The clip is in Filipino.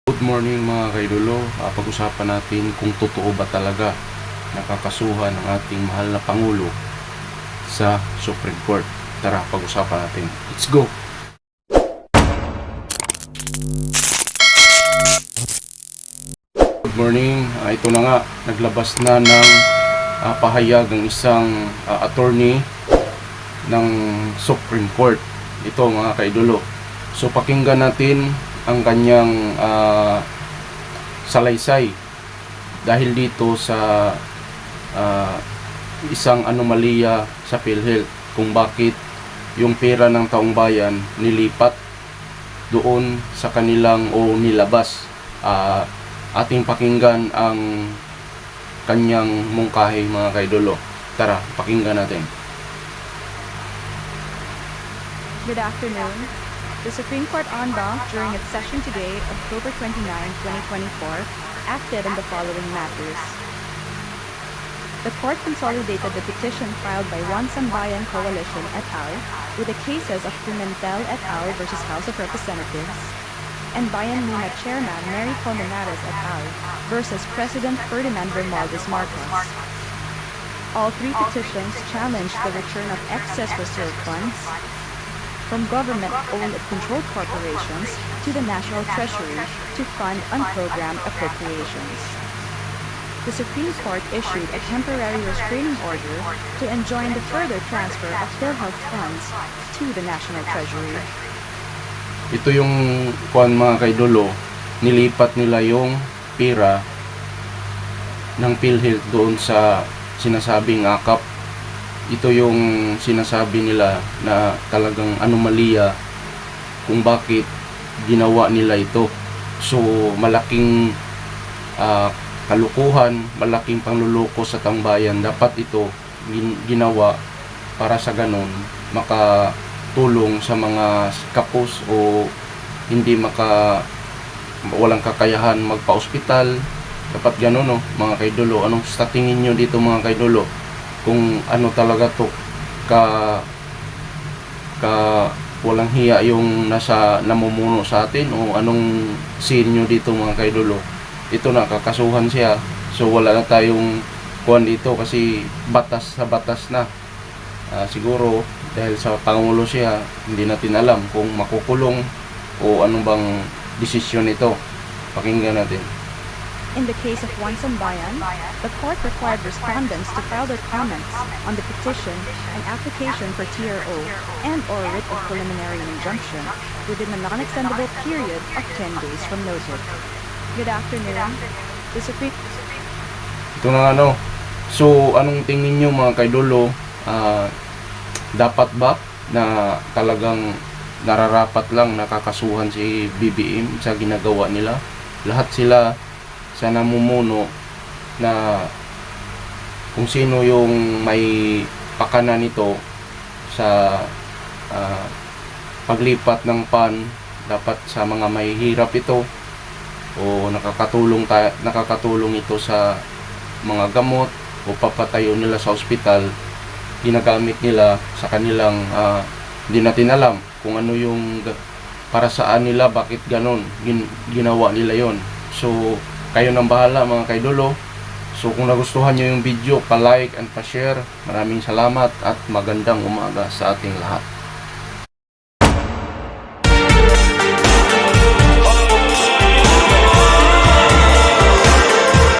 Good morning mga kaidolo. Pag-usapan natin kung totoo ba talaga nakakasuhan ang ating mahal na Pangulo sa Supreme Court. Tara, pag-usapan natin. Let's go! Good morning. Ito na nga, naglabas na ng pahayag ng isang attorney ng Supreme Court. Ito mga kaidolo. So pakinggan natin ang kanyang salaysay dahil dito sa isang anomalya sa PhilHealth kung bakit yung pera ng taong bayan nilipat doon sa kanilang o nilabas. Ating pakinggan ang kanyang mungkahi mga kaidolo. Tara, pakinggan natin. Good afternoon. The Supreme Court en banc during its session today, October 29, 2024, acted on the following matters. The court consolidated the petition filed by One Sambayan Coalition et al. With the cases of Pimentel et al. Versus House of Representatives and Bayan Muna Chairman Mary Colmenares et al. Versus President Ferdinand Romualdez Marcos. All three petitions challenged the return of excess reserve funds from government-owned and controlled corporations to the National Treasury to fund unprogrammed appropriations. The Supreme Court issued a temporary restraining order to enjoin the further transfer of PhilHealth funds to the National Treasury. Ito yung mga kaidolo, nilipat nila yung pera ng PhilHealth doon sa sinasabing akap. Ito yung sinasabi nila na talagang anomalya kung bakit ginawa nila ito. So malaking kalukuhan, malaking pangluloko sa taong-bayan. Dapat ito ginawa para sa ganon makatulong sa mga kapos o hindi walang kakayahan magpa-ospital. Dapat ganon, no, mga kaidolo. Anong sa tingin nyo dito mga kaidolo? Kung ano talaga to ka walang hiya yung namumuno sa atin o anong scene nyo dito mga kaidolo. Ito na, kakasuhan siya. So wala na tayong kuwan dito kasi batas sa batas na. Siguro dahil sa Pangulo siya, hindi natin alam kung makukulong o anong bang desisyon nito. Pakinggan natin. In the case of One Sambayan, the court required respondents to file their comments on the petition and application for TRO and/or writ of preliminary injunction within the non-extendable period of 10 days from notice. Good afternoon. The Supreme... Ito na ano. So, anong tingin nyo mga kaidolo? Dapat ba na talagang nararapat lang nakakasuhan si BBM sa ginagawa nila? Lahat sila sa namumuno na kung sino yung may pakana nito sa paglipat ng PAN, dapat sa mga may hirap ito o nakakatulong ito sa mga gamot o papatayo nila sa ospital, ginagamit nila sa kanilang hindi natin alam kung ano yung para saan nila, bakit ganon ginawa nila yon. So kayo nang bahala mga kaidolo. So kung nagustuhan nyo yung video, pa-like and pa-share. Maraming salamat at magandang umaga sa ating lahat.